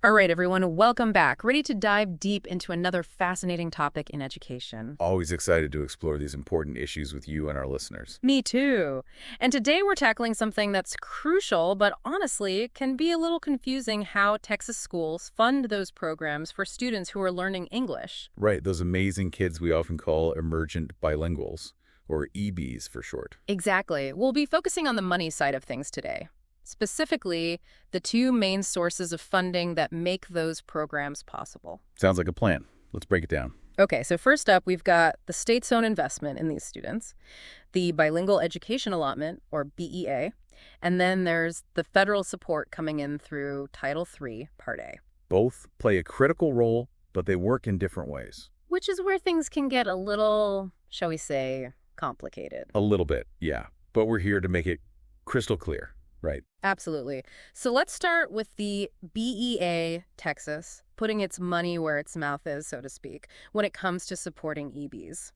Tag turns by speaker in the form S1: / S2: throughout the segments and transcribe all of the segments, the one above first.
S1: All right, everyone, welcome back. Ready to dive deep into another fascinating topic in education.
S2: Always excited to explore these important issues with you and our listeners.
S1: Me too. And today we're tackling something that's crucial, but honestly can be a little confusing: how Texas schools fund those programs for students who are learning English.
S2: Right, those amazing kids we often call emergent bilinguals, or EBs for short.
S1: Exactly. We'll be focusing on the money side of things today. Specifically, the two main sources of funding that make those programs possible.
S2: Sounds like a plan. Let's break it down.
S1: Okay, so first up, we've got the state's own investment in these students, the Bilingual Education Allotment, or BEA, and then there's the federal support coming in through Title III, Part A.
S2: Both play a critical role, but they work in different ways.
S1: Which is where things can get a little, shall we say, complicated.
S2: A little bit, yeah. But we're here to make it crystal clear, right?
S1: Absolutely. So let's start with the BEA, Texas, putting its money where its mouth is, so to speak, when it comes to supporting EBs.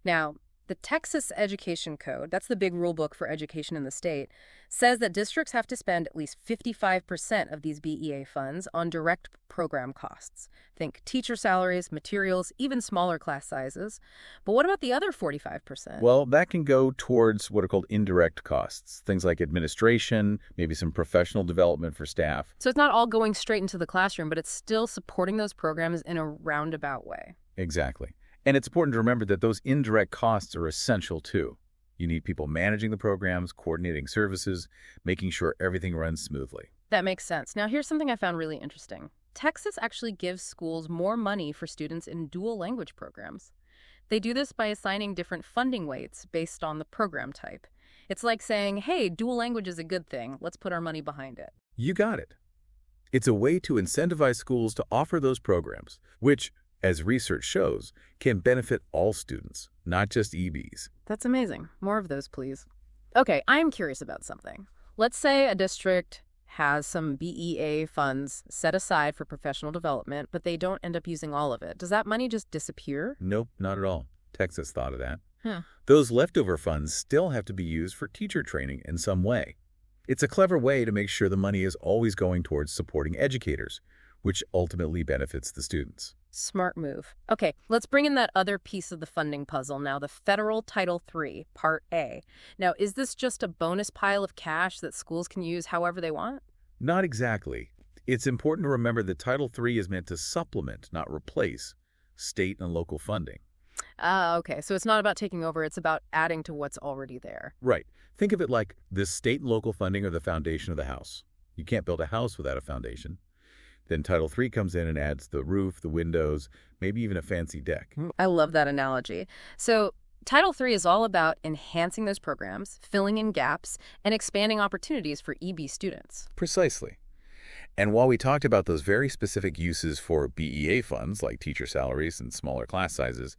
S1: Now, the Texas Education Code, that's the big rule book for education in the state, says that districts have to spend at least 55% of these BEA funds on direct program costs. Think teacher salaries, materials, even smaller class sizes. But what about the other 45%?
S2: Well, that can go towards what are called indirect costs, things like administration, maybe some professional development for staff.
S1: So it's not all going straight into the classroom, but it's still supporting those programs in a roundabout way.
S2: Exactly. And it's important to remember that those indirect costs are essential too. You need people managing the programs, coordinating services, making sure everything runs smoothly.
S1: That makes sense. Now, here's something I found really interesting. Texas actually gives schools more money for students in dual language programs. They do this by assigning different funding weights based on the program type. It's like saying, hey, dual language is a good thing. Let's put our money behind it.
S2: You got it. It's a way to incentivize schools to offer those programs, which, as research shows, can benefit all students, not just EBs.
S1: That's amazing. More of those, please. Okay, I'm curious about something. Let's say a district has some BEA funds set aside for professional development, but they don't end up using all of it. Does that money just disappear?
S2: Nope, not at all. Texas thought of that.
S1: Huh.
S2: Those leftover funds still have to be used for teacher training in some way. It's a clever way to make sure the money is always going towards supporting educators, which ultimately benefits the students.
S1: Smart move. Okay, let's bring in that other piece of the funding puzzle now, the federal Title III, Part A. Now, is this just a bonus pile of cash that schools can use however they want?
S2: Not exactly. It's important to remember that Title III is meant to supplement, not replace, state and local funding.
S1: Okay, so it's not about taking over, it's about adding to what's already there.
S2: Right. Think of it like this state and local funding are the foundation of the house. You can't build a house without a foundation. Then Title III comes in and adds the roof, the windows, maybe even a fancy deck.
S1: I love that analogy. So Title III is all about enhancing those programs, filling in gaps, and expanding opportunities for EB students.
S2: Precisely. And while we talked about those very specific uses for BEA funds, like teacher salaries and smaller class sizes,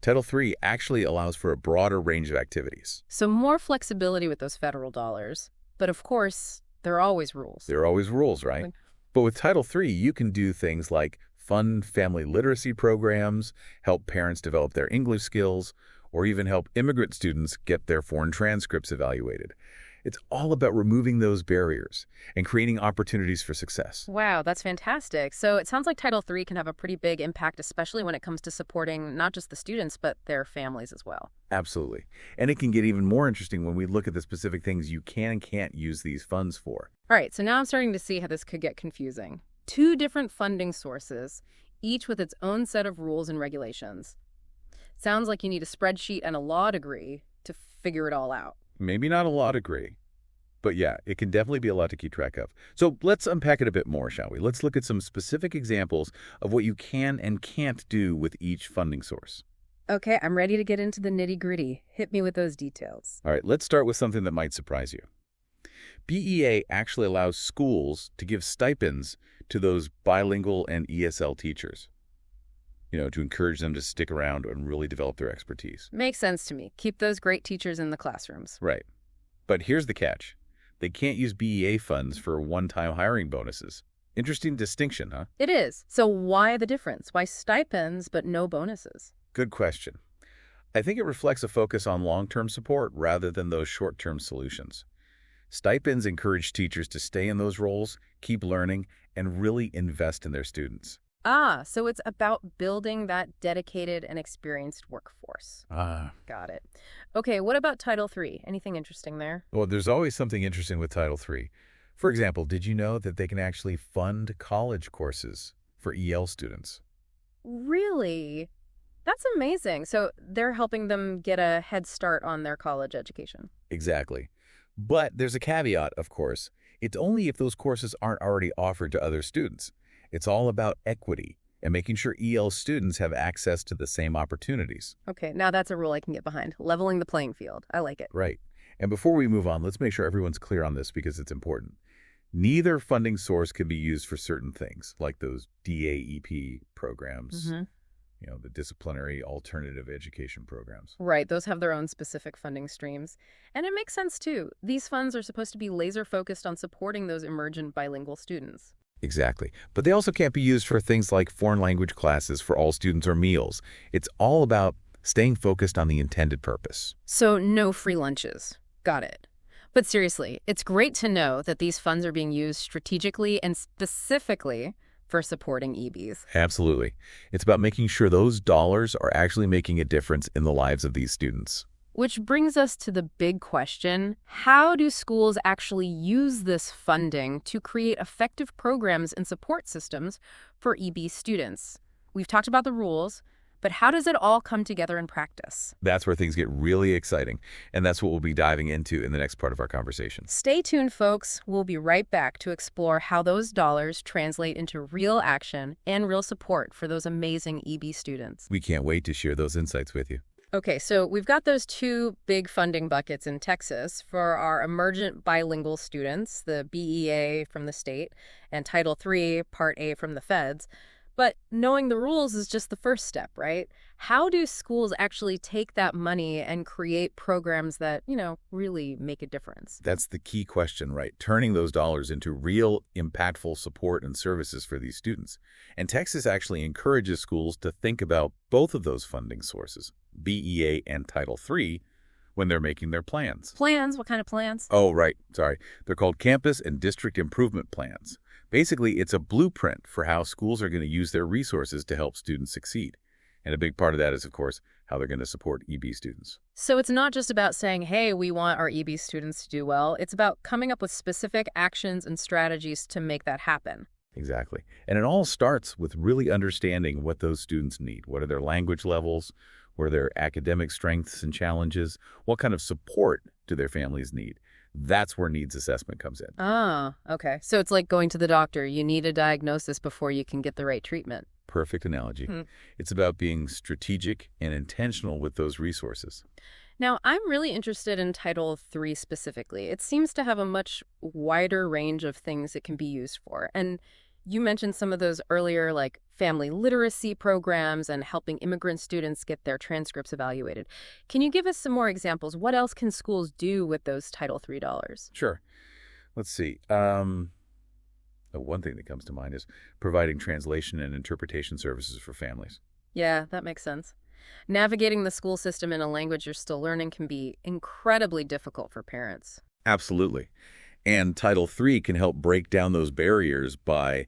S2: Title III actually allows for a broader range of activities.
S1: So more flexibility with those federal dollars. But of course, there are always rules.
S2: There are always rules, right? But with Title III, you can do things like fund family literacy programs, help parents develop their English skills, or even help immigrant students get their foreign transcripts evaluated. It's all about removing those barriers and creating opportunities for success.
S1: Wow, that's fantastic. So it sounds like Title III can have a pretty big impact, especially when it comes to supporting not just the students, but their families as well.
S2: Absolutely. And it can get even more interesting when we look at the specific things you can and can't use these funds for.
S1: All right, so now I'm starting to see how this could get confusing. Two different funding sources, each with its own set of rules and regulations. Sounds like you need a spreadsheet and a law degree to figure it all out.
S2: Maybe not a law degree, but yeah, it can definitely be a lot to keep track of. So let's unpack it a bit more, shall we? Let's look at some specific examples of what you can and can't do with each funding source.
S1: Okay, I'm ready to get into the nitty-gritty. Hit me with those details.
S2: All right, let's start with something that might surprise you. BEA actually allows schools to give stipends to those bilingual and ESL teachers, to encourage them to stick around and really develop their expertise.
S1: Makes sense to me. Keep those great teachers in the classrooms.
S2: Right. But here's the catch. They can't use BEA funds for one-time hiring bonuses. Interesting distinction, huh?
S1: It is. So why the difference? Why stipends but no bonuses?
S2: Good question. I think it reflects a focus on long-term support rather than those short-term solutions. Stipends encourage teachers to stay in those roles, keep learning, and really invest in their students.
S1: Ah, so it's about building that dedicated and experienced workforce.
S2: Ah.
S1: Got it. Okay, what about Title III? Anything interesting there?
S2: Well, there's always something interesting with Title III. For example, did you know that they can actually fund college courses for EL students?
S1: Really? That's amazing. So they're helping them get a head start on their college education.
S2: Exactly. But there's a caveat, of course. It's only if those courses aren't already offered to other students. It's all about equity and making sure EL students have access to the same opportunities.
S1: Okay, now that's a rule I can get behind. Leveling the playing field. I like it.
S2: Right. And before we move on, let's make sure everyone's clear on this because it's important. Neither funding source can be used for certain things, like those DAEP programs, the disciplinary alternative education programs.
S1: Right, those have their own specific funding streams. And it makes sense, too. These funds are supposed to be laser-focused on supporting those emergent bilingual students.
S2: Exactly. But they also can't be used for things like foreign language classes for all students or meals. It's all about staying focused on the intended purpose.
S1: So no free lunches. Got it. But seriously, it's great to know that these funds are being used strategically and specifically for supporting EBs.
S2: Absolutely. It's about making sure those dollars are actually making a difference in the lives of these students.
S1: Which brings us to the big question, how do schools actually use this funding to create effective programs and support systems for EB students? We've talked about the rules, but how does it all come together in practice?
S2: That's where things get really exciting, and that's what we'll be diving into in the next part of our conversation.
S1: Stay tuned, folks. We'll be right back to explore how those dollars translate into real action and real support for those amazing EB students.
S2: We can't wait to share those insights with you.
S1: Okay, so we've got those two big funding buckets in Texas for our emergent bilingual students, the BEA from the state, and Title III, Part A from the feds. But knowing the rules is just the first step, right? How do schools actually take that money and create programs that, really make a difference?
S2: That's the key question, right? Turning those dollars into real, impactful support and services for these students. And Texas actually encourages schools to think about both of those funding sources, BEA and Title III, when they're making their plans.
S1: Plans? What kind of plans?
S2: Oh, right. Sorry. They're called campus and district improvement plans. Basically, it's a blueprint for how schools are going to use their resources to help students succeed. And a big part of that is, of course, how they're going to support EB students.
S1: So it's not just about saying, hey, we want our EB students to do well. It's about coming up with specific actions and strategies to make that happen.
S2: Exactly. And it all starts with really understanding what those students need. What are their language levels? What are their academic strengths and challenges? What kind of support do their families need? That's where needs assessment comes in.
S1: Ah, okay. So it's like going to the doctor. You need a diagnosis before you can get the right treatment.
S2: Perfect analogy. It's about being strategic and intentional with those resources.
S1: Now, I'm really interested in Title III specifically. It seems to have a much wider range of things it can be used for. And you mentioned some of those earlier, like family literacy programs and helping immigrant students get their transcripts evaluated. Can you give us some more examples? What else can schools do with those Title III dollars?
S2: Sure. Let's see. One thing that comes to mind is providing translation and interpretation services for families.
S1: Yeah, that makes sense. Navigating the school system in a language you're still learning can be incredibly difficult for parents.
S2: Absolutely. And Title III can help break down those barriers by,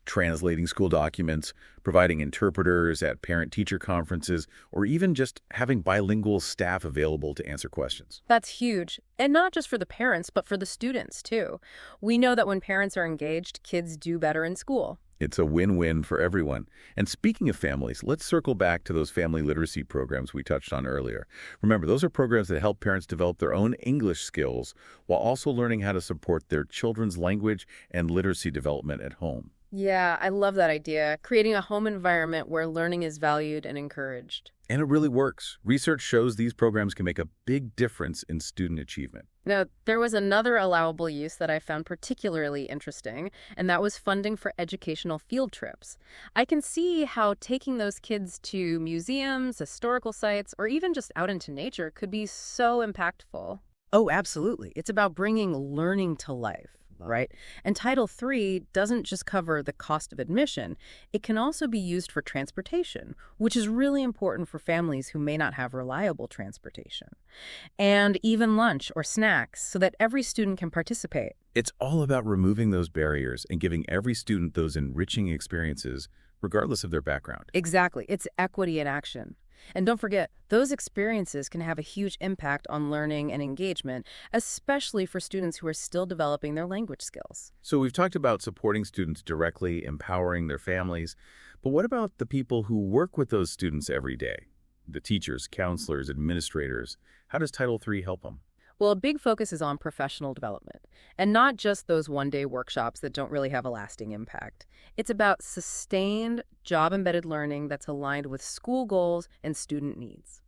S2: translating school documents, providing interpreters at parent-teacher conferences, or even just having bilingual staff available to answer questions.
S1: That's huge. And not just for the parents, but for the students, too. We know that when parents are engaged, kids do better in school.
S2: It's a win-win for everyone. And speaking of families, let's circle back to those family literacy programs we touched on earlier. Remember, those are programs that help parents develop their own English skills while also learning how to support their children's language and literacy development at home.
S1: Yeah, I love that idea. Creating a home environment where learning is valued and encouraged.
S2: And it really works. Research shows these programs can make a big difference in student achievement.
S1: Now, there was another allowable use that I found particularly interesting, and that was funding for educational field trips. I can see how taking those kids to museums, historical sites, or even just out into nature could be so impactful. Oh, absolutely. It's about bringing learning to life. Right? And Title III doesn't just cover the cost of admission. It can also be used for transportation, which is really important for families who may not have reliable transportation. And even lunch or snacks so that every student can participate.
S2: It's all about removing those barriers and giving every student those enriching experiences, regardless of their background.
S1: Exactly. It's equity in action. And don't forget, those experiences can have a huge impact on learning and engagement, especially for students who are still developing their language skills.
S2: So we've talked about supporting students directly, empowering their families, but what about the people who work with those students every day? The teachers, counselors, administrators. How does Title III help them?
S1: Well, a big focus is on professional development, and not just those one-day workshops that don't really have a lasting impact. It's about sustained, job-embedded learning that's aligned with school goals and student needs.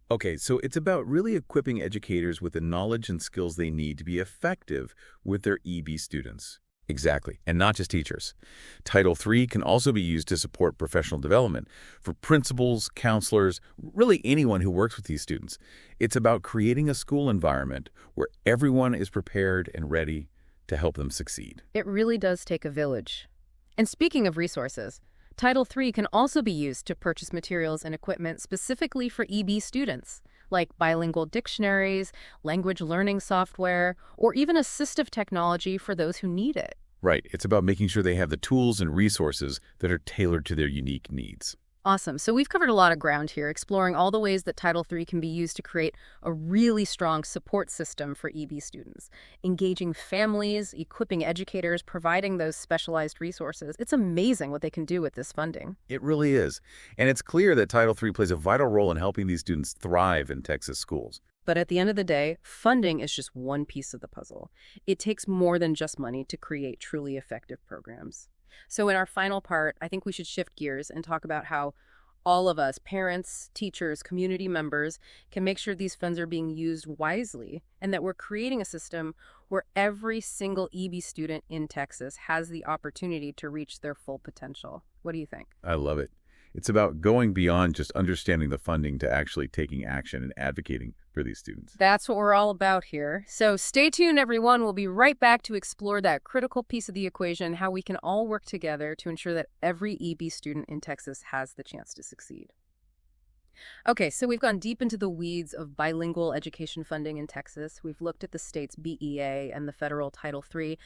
S2: Okay, so it's about really equipping educators with the knowledge and skills they need to be effective with their EB students. Exactly, and not just teachers. Title III can also be used to support professional development for principals, counselors, really anyone who works with these students. It's about creating a school environment where everyone is prepared and ready to help them succeed.
S1: It really does take a village. And speaking of resources, Title III can also be used to purchase materials and equipment specifically for EB students, like bilingual dictionaries, language learning software, or even assistive technology for those who need it.
S2: Right. It's about making sure they have the tools and resources that are tailored to their unique needs.
S1: Awesome. So we've covered a lot of ground here, exploring all the ways that Title III can be used to create a really strong support system for EB students, engaging families, equipping educators, providing those specialized resources. It's amazing what they can do with this funding.
S2: It really is. And it's clear that Title III plays a vital role in helping these students thrive in Texas schools.
S1: But at the end of the day, funding is just one piece of the puzzle. It takes more than just money to create truly effective programs. So in our final part, I think we should shift gears and talk about how all of us, parents, teachers, community members, can make sure these funds are being used wisely and that we're creating a system where every single EB student in Texas has the opportunity to reach their full potential. What do you think?
S2: I love it. It's about going beyond just understanding the funding to actually taking action and advocating for these students.
S1: That's what we're all about here. So stay tuned, everyone. We'll be right back to explore that critical piece of the equation, how we can all work together to ensure that every EB student in Texas has the chance to succeed. Okay, so we've gone deep into the weeds of bilingual education funding in Texas. We've looked at the state's BEA and the federal Title III.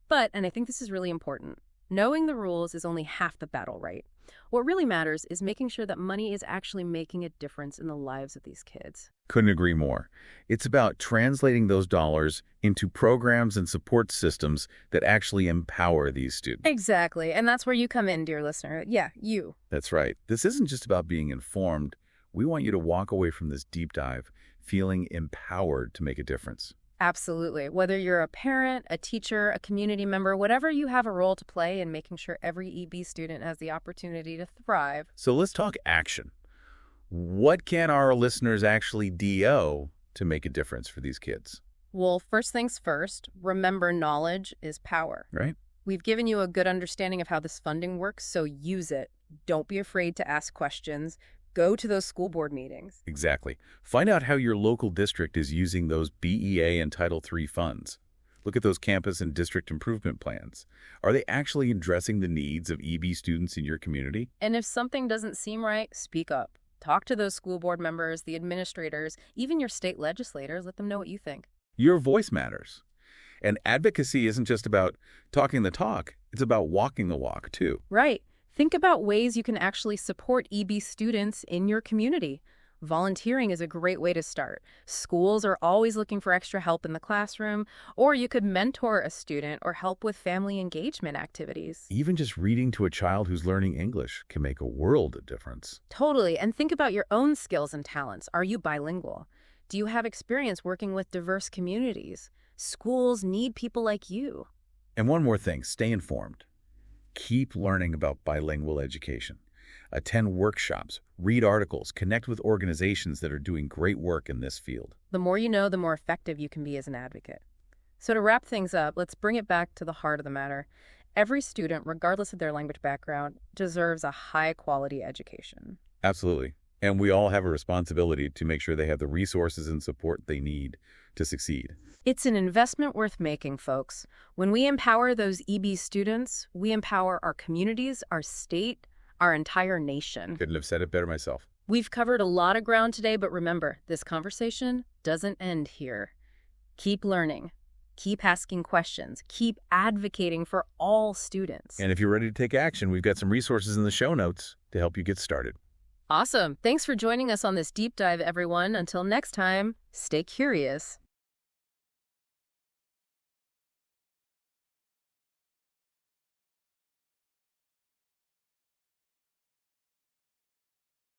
S1: But, and I think this is really important, knowing the rules is only half the battle, right? What really matters is making sure that money is actually making a difference in the lives of these kids.
S2: Couldn't agree more. It's about translating those dollars into programs and support systems that actually empower these students.
S1: Exactly, and that's where you come in, dear listener. Yeah, you.
S2: That's right. This isn't just about being informed. We want you to walk away from this deep dive feeling empowered to make a difference.
S1: Absolutely. Whether you're a parent, a teacher, a community member, whatever you have a role to play in making sure every EB student has the opportunity to thrive.
S2: So let's talk action. What can our listeners actually do to make a difference for these kids?
S1: Well, first things first, remember knowledge is power.
S2: Right?
S1: We've given you a good understanding of how this funding works, so use it. Don't be afraid to ask questions. Go to those school board meetings.
S2: Exactly. Find out how your local district is using those BEA and Title III funds. Look at those campus and district improvement plans. Are they actually addressing the needs of EB students in your community?
S1: And if something doesn't seem right, speak up. Talk to those school board members, the administrators, even your state legislators. Let them know what you think.
S2: Your voice matters. And advocacy isn't just about talking the talk. It's about walking the walk, too.
S1: Right. Think about ways you can actually support EB students in your community. Volunteering is a great way to start. Schools are always looking for extra help in the classroom, or you could mentor a student or help with family engagement activities.
S2: Even just reading to a child who's learning English can make a world of difference.
S1: Totally. And think about your own skills and talents. Are you bilingual? Do you have experience working with diverse communities? Schools need people like you.
S2: And one more thing, stay informed. Keep learning about bilingual education. Attend workshops, read articles, connect with organizations that are doing great work in this field.
S1: The more you know, the more effective you can be as an advocate. So to wrap things up, let's bring it back to the heart of the matter. Every student, regardless of their language background, deserves a high-quality education.
S2: Absolutely. And we all have a responsibility to make sure they have the resources and support they need to succeed.
S1: It's an investment worth making, folks. When we empower those EB students, we empower our communities, our state, our entire nation.
S2: Couldn't have said it better myself.
S1: We've covered a lot of ground today, but remember, this conversation doesn't end here. Keep learning, Keep asking questions. Keep advocating for all students.
S2: And if you're ready to take action, we've got some resources in the show notes to help you get started.
S1: Awesome. Thanks for joining us on this deep dive, everyone. Until next time, stay curious.